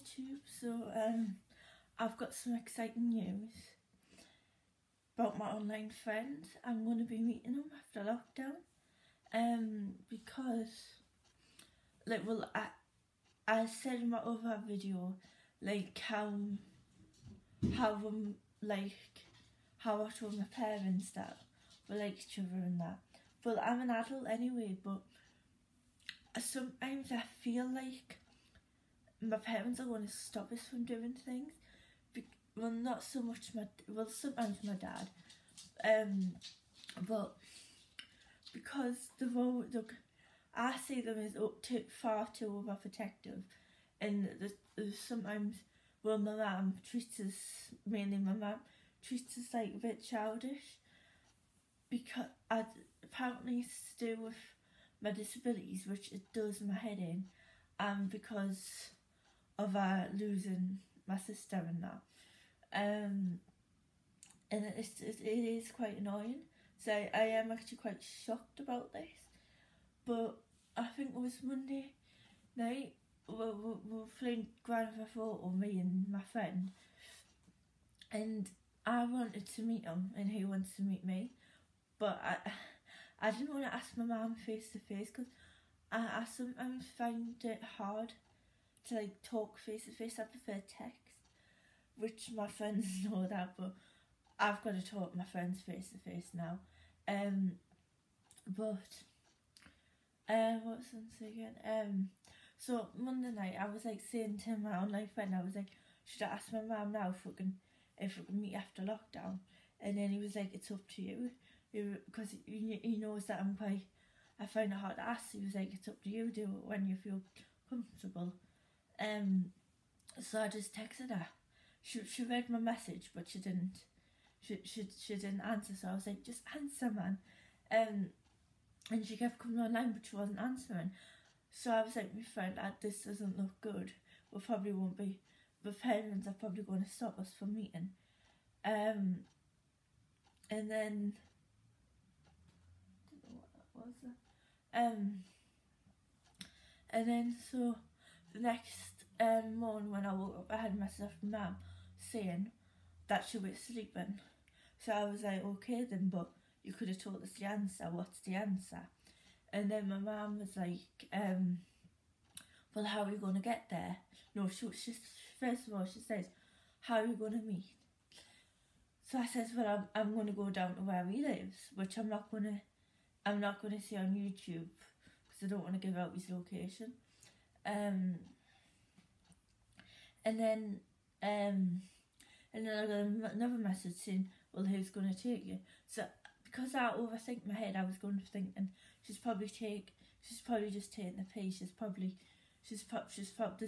YouTube. So I've got some exciting news about my online friends. I'm going to be meeting them after lockdown. Because I said in my other video how I told my parents that we like each other and that. But I'm an adult anyway, but sometimes I feel like my parents are going to stop us from doing things. Well, not so much sometimes my dad. But because I see them as far too overprotective, and sometimes, well, my mum treats us, mainly my mum, treats us like a bit childish, because apparently it's to do with my disabilities, which it does my head in, and because of losing my sister and that. And it is quite annoying. So I am actually quite shocked about this. But I think it was Monday night, we were playing Grand Theft Auto, me and my friend, and I wanted to meet him and he wants to meet me, but I didn't want to ask my mum face to face, because I sometimes find it hard to talk face to face. I prefer text, which my friends know that, but I've got to talk to my friends face to face now. What was I saying? So Monday night I was saying to my online friend, I was like, should I ask my mum now if we can meet after lockdown? And then he was like, it's up to you, because he knows that I find it hard to ask. He was like, it's up to you, do it when you feel comfortable. So I just texted her. She read my message, but she didn't. She didn't answer. So I was like, just answer, man. And she kept coming online, but she wasn't answering. So I was like, my friend, this doesn't look good. We probably won't be. The parents are probably going to stop us from meeting. And then, I don't know what that was. And then so the next morning when I woke up, I had myself mum saying that she was sleeping. So I was like, okay then, but you could have told us the answer. What's the answer? And then my mum was like, well, how are you going to get there? No, she first of all, she says, how are you going to meet? So I says, well, I'm going to go down to where he lives, which I'm not going to see on YouTube, because I don't want to give out his location. And then I got another message saying, well, who's going to take you? So because I overthink my head, I was going to thinking she's probably just taking the piece. This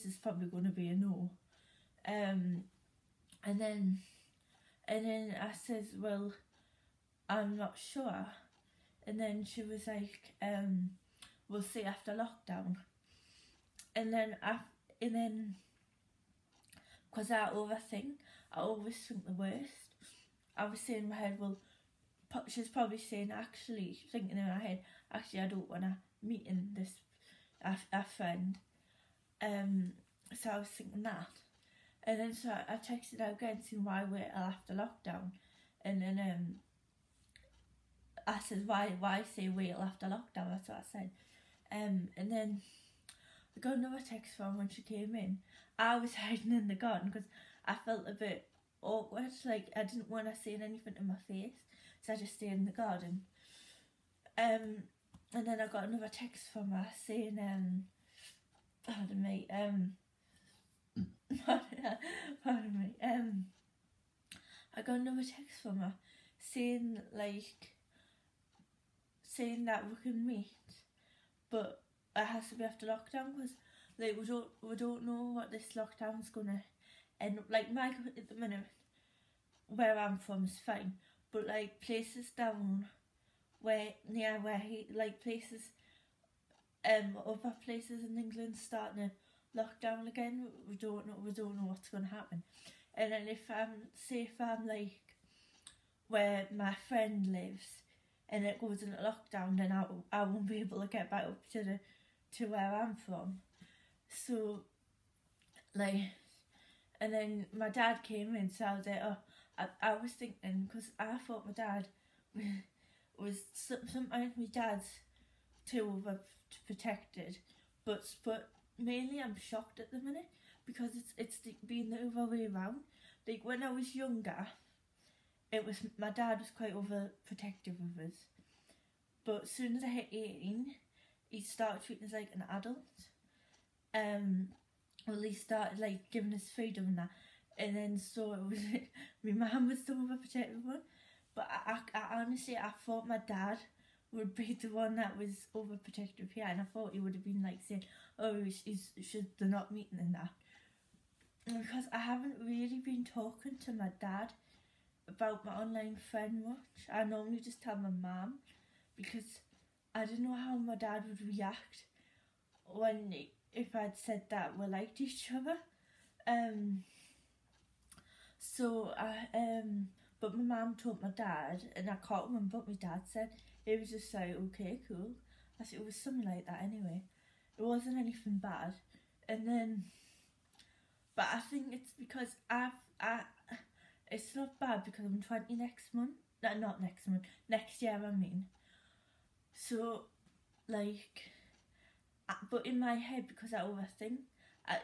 is probably going to be a no. And then I says, well, I'm not sure. And then she was like, we'll see after lockdown. And then because I overthink, I always think the worst. I was saying in my head, well, she's probably saying, actually, thinking in her head, actually, I don't want to meet in this a friend. So I was thinking that. And then so I texted her again saying, why wait till after lockdown? And then I said, why say wait till after lockdown? That's what I said. And then I got another text from when she came in. I was hiding in the garden because I felt a bit awkward, I didn't want to say anything to my face, so I just stayed in the garden. And then I got another text from her saying, pardon me, I got another text from her saying that we can meet, but it has to be after lockdown, because we don't know what this lockdown's gonna end up like. At the minute where I'm from is fine, but places down near where he places other places in England starting to lock down again. We don't know what's gonna happen. And then if I'm where my friend lives and it goes into lockdown, then I won't be able to get back up to where I'm from. So And then my dad came in, so I was like, oh, I was thinking, because I thought my dad was sometimes my dad's too overprotected, but mainly I'm shocked at the minute because it's been the other way around. Like when I was younger, it was my dad was quite overprotective of us, but as soon as I hit 18, he started treating us like an adult. Well, he started like giving us freedom and that, and then so it was my mum was the overprotective one, but I honestly I thought my dad would be the one that was overprotective here, and I thought he would have been like saying, oh, they're not meeting and that, because I haven't really been talking to my dad about my online friend much. I normally just tell my mum, because I don't know how my dad would react if I'd said that we liked each other. But my mum told my dad, and I can't remember what my dad said. It was just like, okay, cool. I said it was something like that anyway. It wasn't anything bad. And then, but I think it's because it's not bad because I'm 20 next month. Not next month, next year I mean. So, like, but in my head, because I overthink,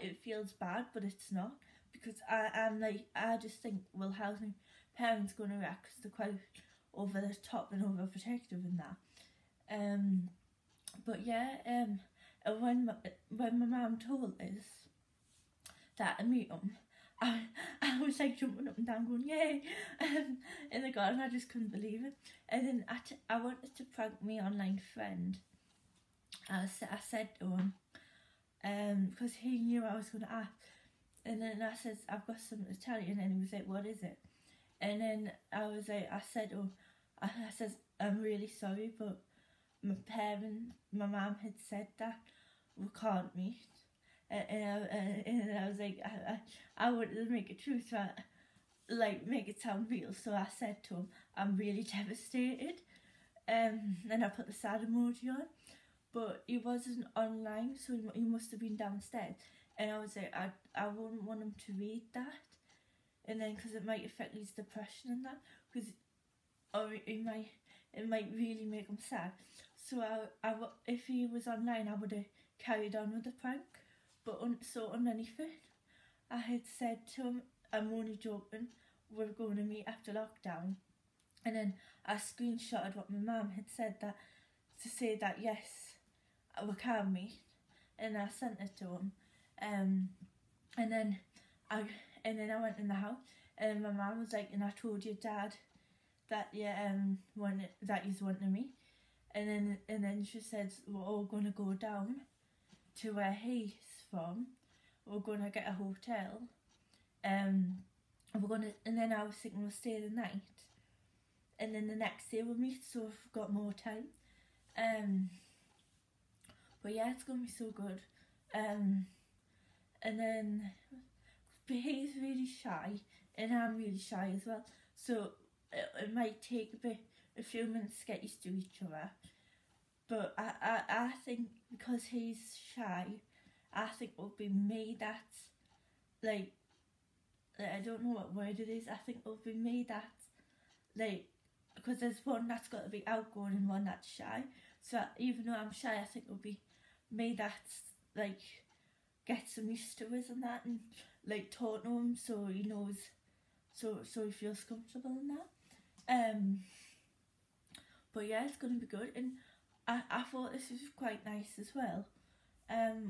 it feels bad, but it's not. Because I just think, well, how's my parents going to react? Because they're quite over the top and overprotective and that. But yeah, and when my mum told us that I meet him, I was like jumping up and down going, yay, in the garden. I just couldn't believe it. And then I wanted to prank my online friend. I said to him, because he knew I was going to ask, and then I said, I've got something to tell you, and then he was like, what is it? And then I said, I'm really sorry, but my mum had said that we can't meet. And I was like, I wanted to make it true, so make it sound real. So I said to him, I'm really devastated. And I put the sad emoji on, but he wasn't online, so he must have been downstairs. And I was like, I wouldn't want him to read that, and then because it might affect his depression and that, or it might really make him sad. So if he was online, I would have carried on with the prank. But so underneath it, I had said to him, I'm only joking, we're going to meet after lockdown. And then I screenshotted what my mum had said, that to say that yes, we can meet, and I sent it to him. And then I went in the house, and my mum was like, and I told your dad that that he's wanting me. And then she said, we're all gonna go down to where he's from. We're gonna get a hotel. And then I was thinking we'll stay the night, and then the next day we'll meet, so we've got more time. But yeah, it's gonna be so good. And then, but he's really shy, and I'm really shy as well. So it might take a few minutes to get used to each other. But I think because he's shy, I think it will be me that's like I don't know what word it is. I think it will be me that's because there's one that's got to be outgoing and one that's shy. So even though I'm shy, I think it will be me that's gets him used to us and that, and talk to him so he knows, so he feels comfortable in that. But yeah, it's gonna be good, and I thought this was quite nice as well.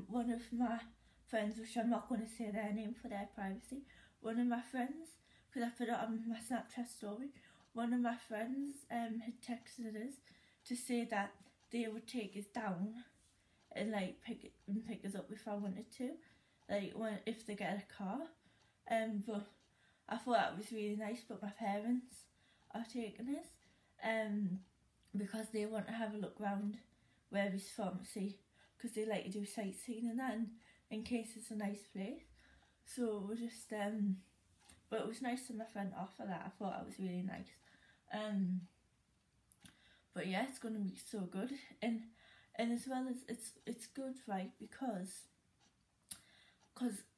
One of my friends, which I'm not going to say their name for their privacy, one of my friends, because I put it on my Snapchat story, one of my friends had texted us to say that they would take us down and pick us up if I wanted to, if they get a car. But I thought that was really nice. But my parents are taking us, because they want to have a look round where he's from, see, because they like to do sightseeing and that, and in case it's a nice place. So we're just but it was nice of my friend to offer that. I thought that was really nice. But yeah, it's gonna be so good, and as well as it's good, right? Because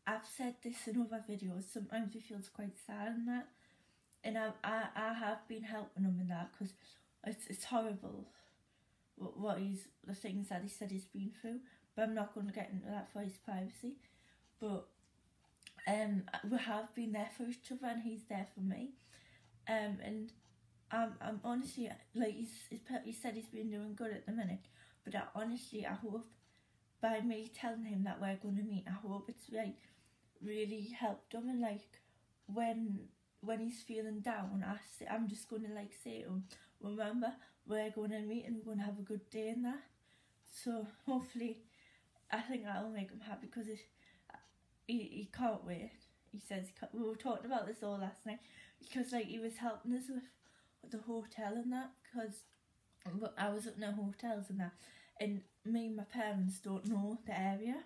I've said this in other videos, sometimes he feels quite sad in that, and I have been helping him in that, because it's horrible the things that he said he's been through, but I'm not going to get into that for his privacy. But we have been there for each other, and he's there for me, and I'm honestly, like, he said he's been doing good at the minute, but I hope by me telling him that we're going to meet, I hope it's like really helped him, and like when he's feeling down, I'm just going to like say to him, remember, we're going to meet and we're going to have a good day in that. So hopefully, I think that'll make him happy, because he can't wait. He says, we were talking about this all last night, because like he was helping us with the hotel and that, because I was up in the hotels and that, and me and my parents don't know the area,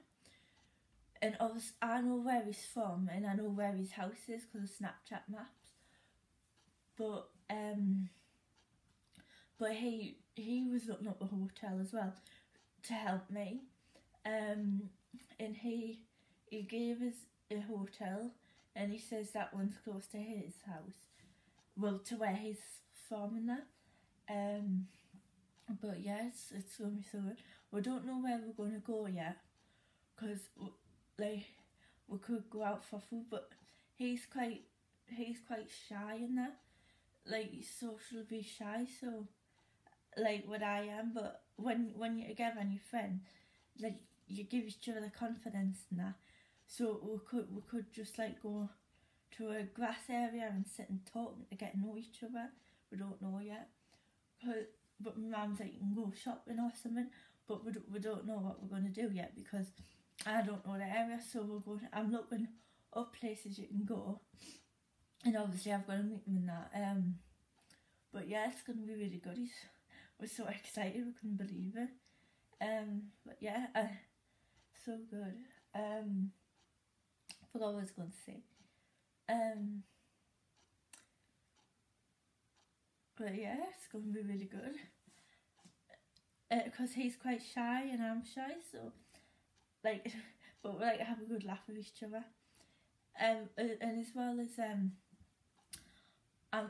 and obviously I know where he's from and I know where his house is because of Snapchat maps, but he was looking up a hotel as well to help me, and he gave us a hotel, and he says that one's close to his house, well, to where he's from and that. But yes, it's going to be so good. We don't know where we're going to go yet, because like we could go out for food, but he's quite shy in that, like he's socially shy, so like what I am. But when you're together and you're friends, like you give each other the confidence and that. So we could just like go to a grass area and sit and talk to get to know each other. We don't know yet, but my mum's like, you can go shopping or something, but we don't know what we're going to do yet, because I don't know the area. So I'm looking up places you can go, and obviously I've got to meet them in that. But yeah, it's going to be really good. We're so excited, we couldn't believe it. But yeah, so good. I forgot what I was going to say. But yeah, it's going to be really good. Because he's quite shy and I'm shy, so like, but we like to have a good laugh with each other. And as well as I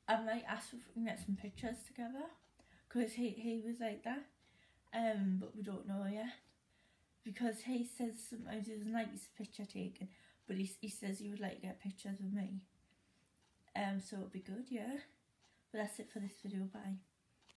might ask if we can get some pictures together, because he was like that. But we don't know yet, because he says sometimes he doesn't like his picture taken, but he says he would like to get pictures of me. So it'll be good, yeah. But that's it for this video, bye.